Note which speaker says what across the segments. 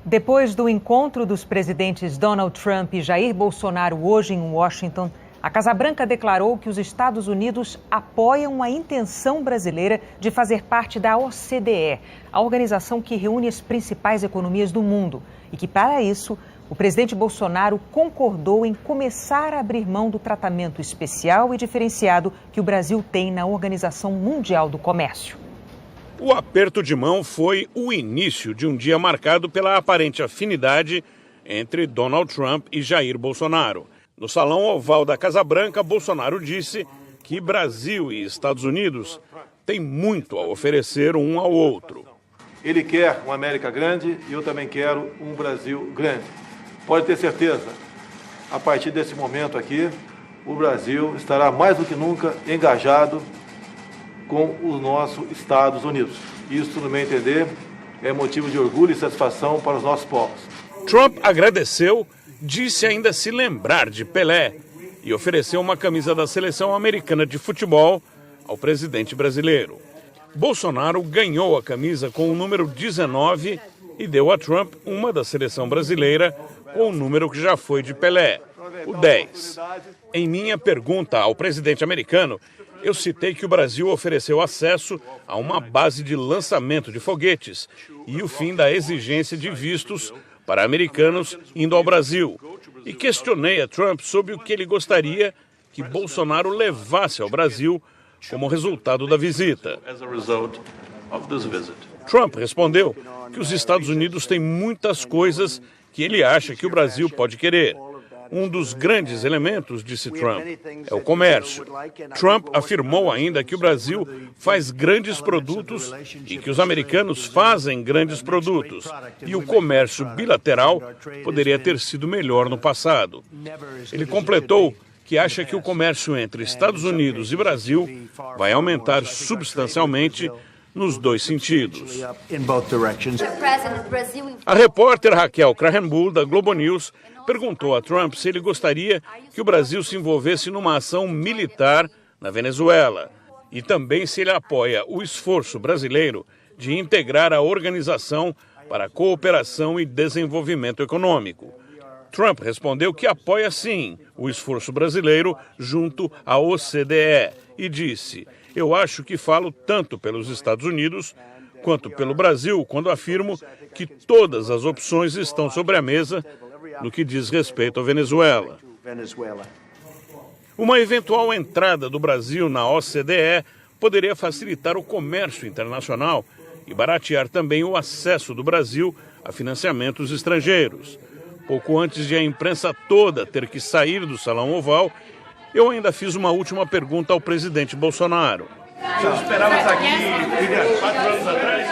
Speaker 1: Depois do encontro dos presidentes Donald Trump e Jair Bolsonaro hoje em Washington, a Casa Branca declarou que os Estados Unidos apoiam a intenção brasileira de fazer parte da OCDE, a organização que reúne as principais economias do mundo, e que, para isso, o presidente Bolsonaro concordou em começar a abrir mão do tratamento especial e diferenciado que o Brasil tem na Organização Mundial do Comércio.
Speaker 2: O aperto de mão foi o início de um dia marcado pela aparente afinidade entre Donald Trump e Jair Bolsonaro. No Salão Oval da Casa Branca, Bolsonaro disse que Brasil e Estados Unidos têm muito a oferecer um ao outro.
Speaker 3: Ele quer uma América grande e eu também quero um Brasil grande. Pode ter certeza, a partir desse momento aqui, o Brasil estará mais do que nunca engajado com os nossos Estados Unidos. Isso, no meu entender, é motivo de orgulho e satisfação para os nossos povos.
Speaker 2: Trump agradeceu, disse ainda se lembrar de Pelé e ofereceu uma camisa da seleção americana de futebol ao presidente brasileiro. Bolsonaro ganhou a camisa com o número 19 e deu a Trump uma da seleção brasileira com o número que já foi de Pelé, o 10. Em minha pergunta ao presidente americano, eu citei que o Brasil ofereceu acesso a uma base de lançamento de foguetes e o fim da exigência de vistos para americanos indo ao Brasil. E questionei a Trump sobre o que ele gostaria que Bolsonaro levasse ao Brasil como resultado da visita. Trump respondeu que os Estados Unidos têm muitas coisas que ele acha que o Brasil pode querer. Um dos grandes elementos, disse Trump, é o comércio. Trump afirmou ainda que o Brasil faz grandes produtos e que os americanos fazem grandes produtos. E o comércio bilateral poderia ter sido melhor no passado. Ele completou que acha que o comércio entre Estados Unidos e Brasil vai aumentar substancialmente nos dois sentidos. A repórter Raquel Krahenbuhl, da Globo News, perguntou a Trump se ele gostaria que o Brasil se envolvesse numa ação militar na Venezuela e também se ele apoia o esforço brasileiro de integrar a Organização para a Cooperação e Desenvolvimento Econômico. Trump respondeu que apoia sim o esforço brasileiro junto à OCDE e disse: "Eu acho que falo tanto pelos Estados Unidos quanto pelo Brasil quando afirmo que todas as opções estão sobre a mesa no que diz respeito à Venezuela." Uma eventual entrada do Brasil na OCDE poderia facilitar o comércio internacional e baratear também o acesso do Brasil a financiamentos estrangeiros. Pouco antes de a imprensa toda ter que sair do Salão Oval, eu ainda fiz uma última pergunta ao presidente Bolsonaro.
Speaker 3: Você esperava estar aqui 4 anos atrás?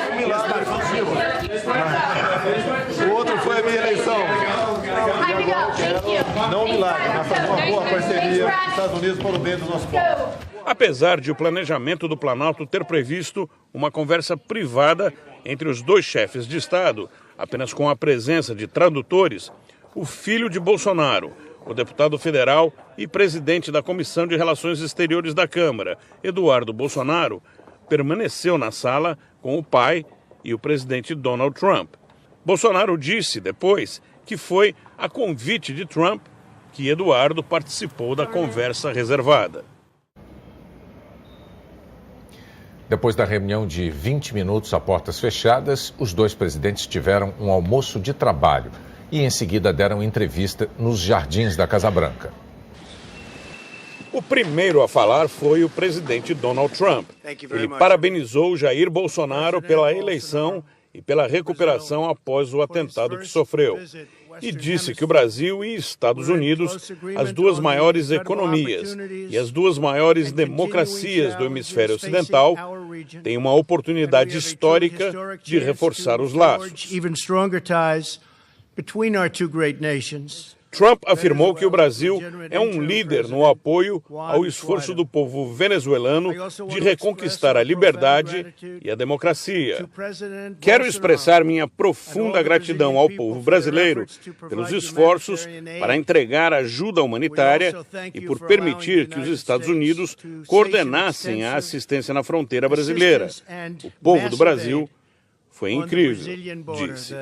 Speaker 3: O outro foi a minha eleição. Não um milagre, mas foi uma boa parceria dos Estados Unidos para o bem do nosso povo.
Speaker 2: Apesar de o planejamento do Planalto ter previsto uma conversa privada entre os dois chefes de Estado, apenas com a presença de tradutores, o filho de Bolsonaro, o deputado federal e presidente da Comissão de Relações Exteriores da Câmara, Eduardo Bolsonaro, permaneceu na sala com o pai e o presidente Donald Trump. Bolsonaro disse depois que foi a convite de Trump que Eduardo participou da conversa reservada.
Speaker 4: Depois da reunião de 20 minutos a portas fechadas, os dois presidentes tiveram um almoço de trabalho e em seguida deram entrevista nos jardins da Casa Branca.
Speaker 2: O primeiro a falar foi o presidente Donald Trump. Ele parabenizou Jair Bolsonaro pela eleição e pela recuperação após o atentado que sofreu. E disse que o Brasil e Estados Unidos, as duas maiores economias e as duas maiores democracias do hemisfério ocidental, têm uma oportunidade histórica de reforçar os laços. Trump afirmou que o Brasil é um líder no apoio ao esforço do povo venezuelano de reconquistar a liberdade e a democracia. Quero expressar minha profunda gratidão ao povo brasileiro pelos esforços para entregar ajuda humanitária e por permitir que os Estados Unidos coordenassem a assistência na fronteira brasileira. O povo do Brasil foi incrível, disse.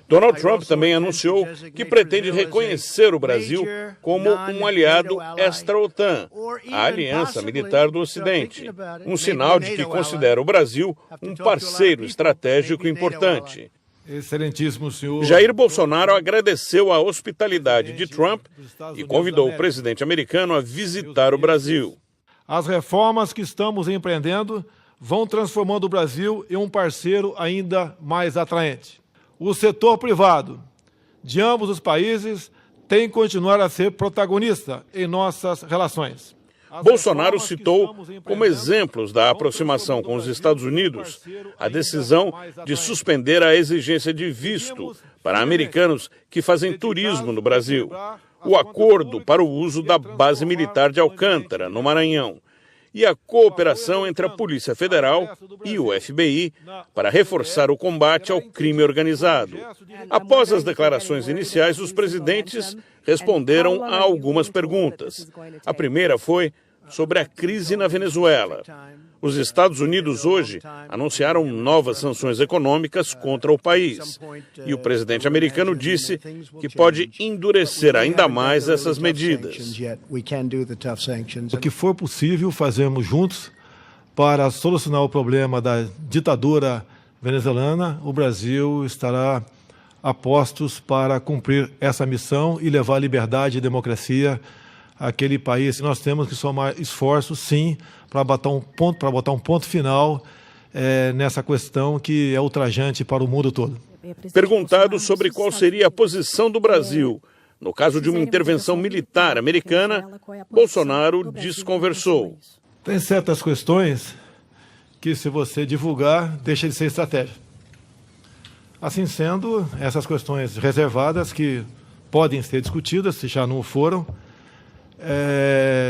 Speaker 2: Donald Trump também anunciou que pretende reconhecer o Brasil como um aliado extra-OTAN, a aliança militar do Ocidente, um sinal de que considera o Brasil um parceiro estratégico importante.
Speaker 3: Excelentíssimo senhor
Speaker 2: Jair Bolsonaro agradeceu a hospitalidade de Trump e convidou o presidente americano a visitar o Brasil.
Speaker 3: As reformas que estamos empreendendo vão transformando o Brasil em um parceiro ainda mais atraente. O setor privado de ambos os países tem que continuar a ser protagonista em nossas relações.
Speaker 2: Bolsonaro citou como exemplos da aproximação com os Estados Unidos a decisão de suspender a exigência de visto para americanos que fazem turismo no Brasil, o acordo para o uso da base militar de Alcântara, no Maranhão, e a cooperação entre a Polícia Federal e o FBI para reforçar o combate ao crime organizado. Após as declarações iniciais, os presidentes responderam a algumas perguntas. A primeira foi sobre a crise na Venezuela. Os Estados Unidos hoje anunciaram novas sanções econômicas contra o país. E o presidente americano disse que pode endurecer ainda mais essas medidas.
Speaker 3: O que for possível, fazemos juntos para solucionar o problema da ditadura venezuelana. O Brasil estará a postos para cumprir essa missão e levar liberdade e democracia àquele país. Nós temos que somar esforços, sim, para botar um ponto final nessa questão que é ultrajante para o mundo todo.
Speaker 2: Perguntado sobre qual seria a posição do Brasil no caso de uma intervenção militar americana, Bolsonaro desconversou.
Speaker 3: Tem certas questões que, se você divulgar, deixa de ser estratégia. Assim sendo, essas questões reservadas que podem ser discutidas, se já não foram,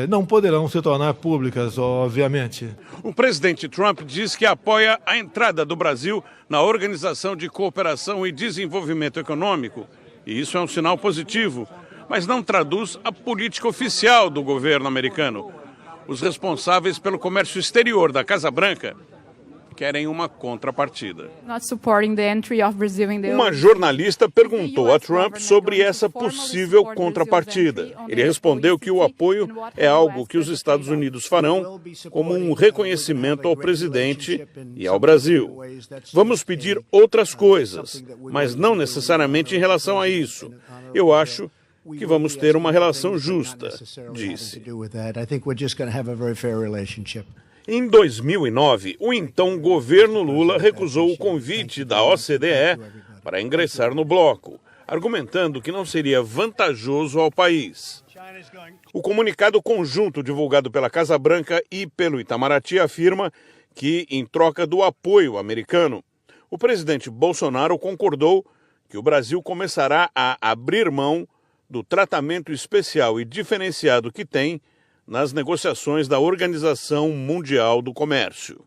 Speaker 3: não poderão se tornar públicas, obviamente.
Speaker 2: O presidente Trump diz que apoia a entrada do Brasil na Organização de Cooperação e Desenvolvimento Econômico, e isso é um sinal positivo, mas não traduz a política oficial do governo americano. Os responsáveis pelo comércio exterior da Casa Branca querem uma contrapartida. Uma jornalista perguntou a Trump sobre essa possível contrapartida. Ele respondeu que o apoio é algo que os Estados Unidos farão como um reconhecimento ao presidente e ao Brasil. Vamos pedir outras coisas, mas não necessariamente em relação a isso. Eu acho que vamos ter uma relação justa, disse. Em 2009, o então governo Lula recusou o convite da OCDE para ingressar no bloco, argumentando que não seria vantajoso ao país. O comunicado conjunto divulgado pela Casa Branca e pelo Itamaraty afirma que, em troca do apoio americano, o presidente Bolsonaro concordou que o Brasil começará a abrir mão do tratamento especial e diferenciado que tem nas negociações da Organização Mundial do Comércio.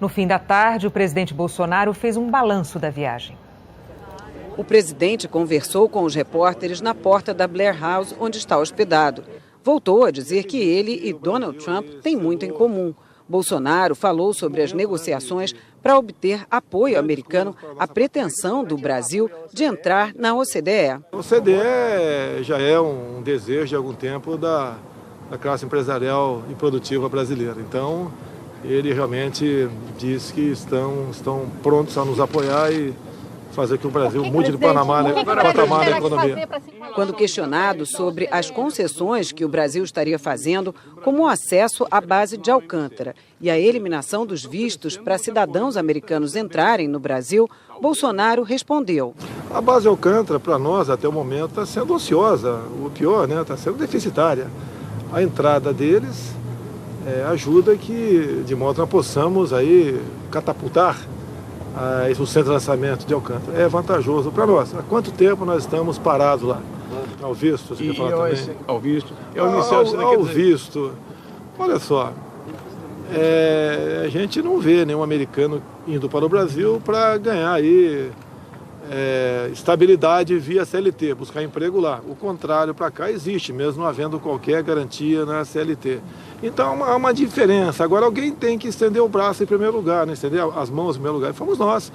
Speaker 1: No fim da tarde, o presidente Bolsonaro fez um balanço da viagem.
Speaker 5: O presidente conversou com os repórteres na porta da Blair House, onde está hospedado. Voltou a dizer que ele e Donald Trump têm muito em comum. Bolsonaro falou sobre as negociações para obter apoio americano à pretensão do Brasil de entrar na OCDE.
Speaker 3: A OCDE já é um desejo de algum tempo da classe empresarial e produtiva brasileira. Então, ele realmente diz que estão prontos a nos apoiar e fazer que o Brasil mude de patamar na economia.
Speaker 5: Quando questionado sobre as concessões que o Brasil estaria fazendo, como o acesso à base de Alcântara e a eliminação dos vistos para cidadãos americanos entrarem no Brasil, Bolsonaro respondeu.
Speaker 3: A base de Alcântara, para nós, até o momento, está sendo ociosa. O pior, está sendo deficitária. A entrada deles ajuda que, de modo que nós possamos aí catapultar o centro de lançamento de Alcântara. É vantajoso para nós. Há quanto tempo nós estamos parados lá? Ao visto, você quer falar também?
Speaker 2: Ao visto.
Speaker 3: Ao visto. Olha só, a gente não vê nenhum americano indo para o Brasil para ganhar aí estabilidade via CLT, buscar emprego lá. O contrário para cá existe, mesmo não havendo qualquer garantia na CLT. Então há uma diferença. Agora alguém tem que estender o braço em primeiro lugar, né? Estender as mãos em primeiro lugar, e fomos nós.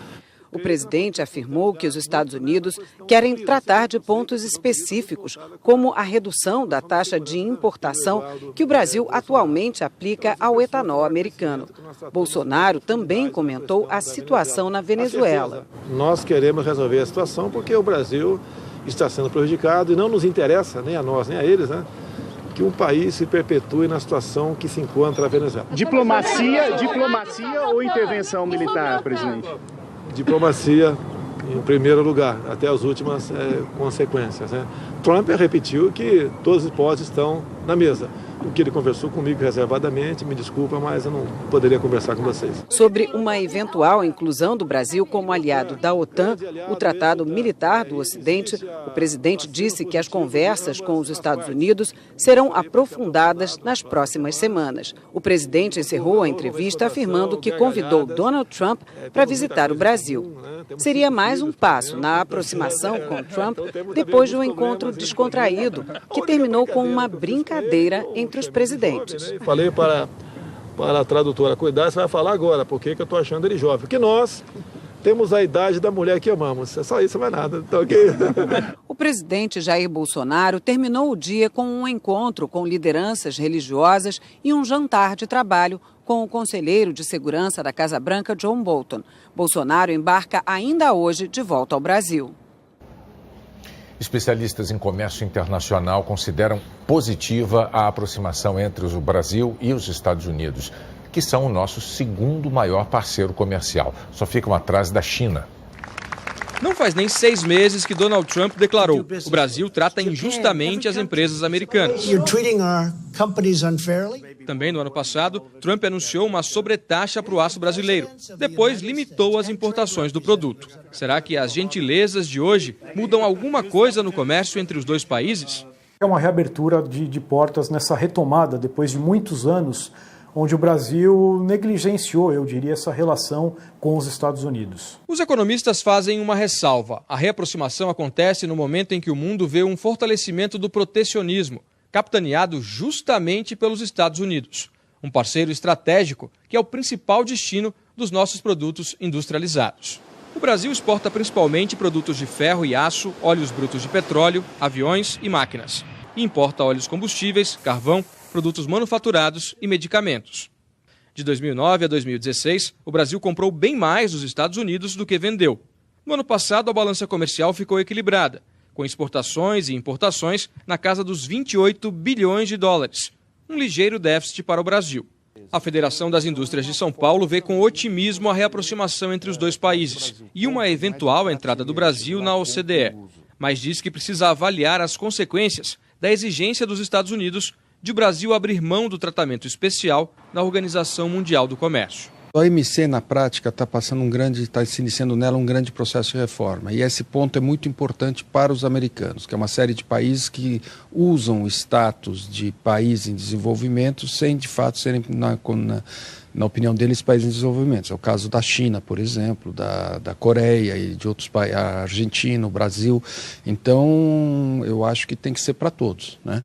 Speaker 5: O presidente afirmou que os Estados Unidos querem tratar de pontos específicos, como a redução da taxa de importação que o Brasil atualmente aplica ao etanol americano. Bolsonaro também comentou a situação na Venezuela.
Speaker 3: Nós queremos resolver a situação porque o Brasil está sendo prejudicado e não nos interessa, nem a nós, nem a eles, né, que um país se perpetue na situação que se encontra a Venezuela.
Speaker 6: Diplomacia ou intervenção militar, presidente?
Speaker 3: Diplomacia em primeiro lugar, até as últimas consequências, né? Trump repetiu que todas as hipóteses estão na mesa. O que ele conversou comigo reservadamente, me desculpa, mas eu não poderia conversar com vocês.
Speaker 5: Sobre uma eventual inclusão do Brasil como aliado da OTAN, o Tratado Militar do Ocidente, o presidente disse que as conversas com os Estados Unidos serão aprofundadas nas próximas semanas. O presidente encerrou a entrevista afirmando que convidou Donald Trump para visitar o Brasil. Seria mais um passo na aproximação com Trump depois de um encontro descontraído que terminou com uma brincadeira entre os presidentes.
Speaker 3: Falei para a tradutora, cuidado, você vai falar agora, porque eu estou achando ele jovem. Porque nós temos a idade da mulher que amamos. É só isso, não é nada. Tá ok?
Speaker 5: O presidente Jair Bolsonaro terminou o dia com um encontro com lideranças religiosas e um jantar de trabalho com o conselheiro de segurança da Casa Branca, John Bolton. Bolsonaro embarca ainda hoje de volta ao Brasil.
Speaker 4: Especialistas em comércio internacional consideram positiva a aproximação entre o Brasil e os Estados Unidos, que são o nosso segundo maior parceiro comercial. Só ficam atrás da China.
Speaker 7: Não faz nem 6 meses que Donald Trump declarou: o Brasil trata injustamente as empresas americanas. Também no ano passado, Trump anunciou uma sobretaxa para o aço brasileiro. Depois, limitou as importações do produto. Será que as gentilezas de hoje mudam alguma coisa no comércio entre os dois países?
Speaker 8: É uma reabertura de portas nessa retomada, depois de muitos anos, onde o Brasil negligenciou, eu diria, essa relação com os Estados Unidos.
Speaker 7: Os economistas fazem uma ressalva. A reaproximação acontece no momento em que o mundo vê um fortalecimento do protecionismo, capitaneado justamente pelos Estados Unidos, um parceiro estratégico que é o principal destino dos nossos produtos industrializados. O Brasil exporta principalmente produtos de ferro e aço, óleos brutos de petróleo, aviões e máquinas. E importa óleos combustíveis, carvão, produtos manufaturados e medicamentos. De 2009 a 2016, o Brasil comprou bem mais dos Estados Unidos do que vendeu. No ano passado, a balança comercial ficou equilibrada, com exportações e importações na casa dos 28 bilhões de dólares, um ligeiro déficit para o Brasil. A Federação das Indústrias de São Paulo vê com otimismo a reaproximação entre os dois países e uma eventual entrada do Brasil na OCDE, mas diz que precisa avaliar as consequências da exigência dos Estados Unidos de o Brasil abrir mão do tratamento especial na Organização Mundial do Comércio.
Speaker 9: A OMC, na prática, está se iniciando nela um grande processo de reforma. E esse ponto é muito importante para os americanos, que é uma série de países que usam o status de país em desenvolvimento sem, de fato, serem, na opinião deles, países em desenvolvimento. É o caso da China, por exemplo, da Coreia e de outros países, a Argentina, o Brasil. Então, eu acho que tem que ser para todos, né?